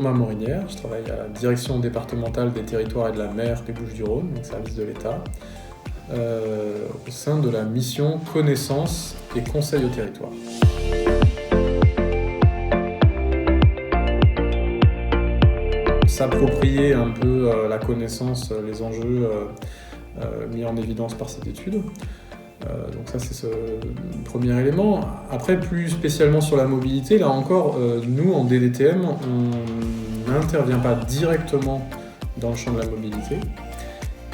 Romain Morinière, je travaille à la direction départementale des territoires et de la mer des Bouches-du-Rhône, donc service de l'État, au sein de la mission Connaissance et Conseil au territoire. S'approprier un peu la connaissance, les enjeux mis en évidence par cette étude. Donc ça, c'est ce premier élément. Après, plus spécialement sur la mobilité, là encore, nous, en DDTM, on n'intervient pas directement dans le champ de la mobilité.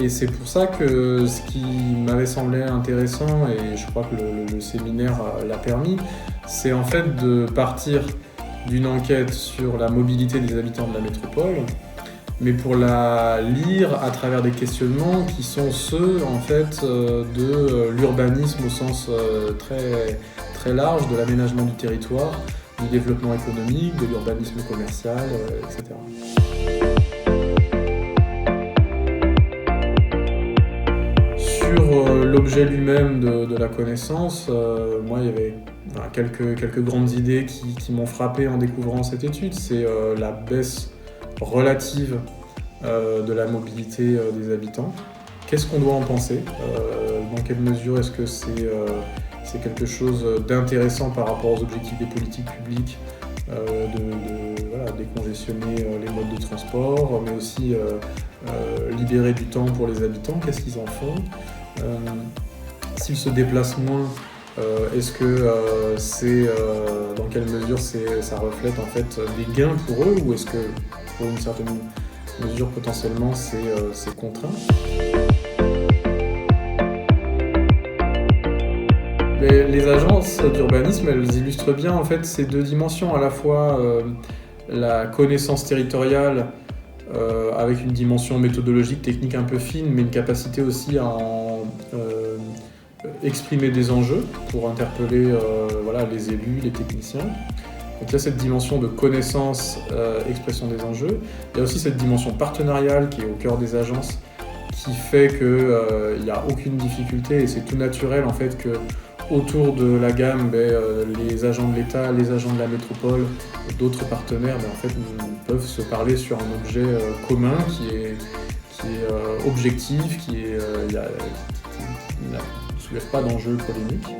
Et c'est pour ça que ce qui m'avait semblé intéressant, et je crois que le séminaire l'a permis, c'est en fait de partir d'une enquête sur la mobilité des habitants de la métropole, mais pour la lire à travers des questionnements qui sont ceux en fait de l'urbanisme au sens très, très large, de l'aménagement du territoire, du développement économique, de l'urbanisme commercial, etc. Sur l'objet lui-même de la connaissance, moi il y avait quelques grandes idées qui m'ont frappé en découvrant cette étude. C'est la baisse relative de la mobilité des habitants. Qu'est-ce qu'on doit en penser ? Dans quelle mesure est-ce que c'est quelque chose d'intéressant par rapport aux objectifs des politiques publiques de décongestionner les modes de transport, mais aussi libérer du temps pour les habitants, qu'est-ce qu'ils en font ? S'ils se déplacent moins, est-ce que dans quelle mesure ça reflète en fait des gains pour eux, ou est-ce que pour une certaine mesure potentiellement c'est contraint ? Les agences d'urbanisme, elles illustrent bien en fait ces deux dimensions, à la fois la connaissance territoriale avec une dimension méthodologique, technique un peu fine, mais une capacité aussi à exprimer des enjeux pour interpeller les élus, les techniciens. Donc il y a cette dimension de connaissance, expression des enjeux. Il y a aussi cette dimension partenariale qui est au cœur des agences, qui fait qu'il n'y a aucune difficulté et c'est tout naturel en fait que autour de la gamme, les agents de l'État, les agents de la métropole, d'autres partenaires en fait, peuvent se parler sur un objet commun qui est objectif, qui ne soulève pas d'enjeux polémiques.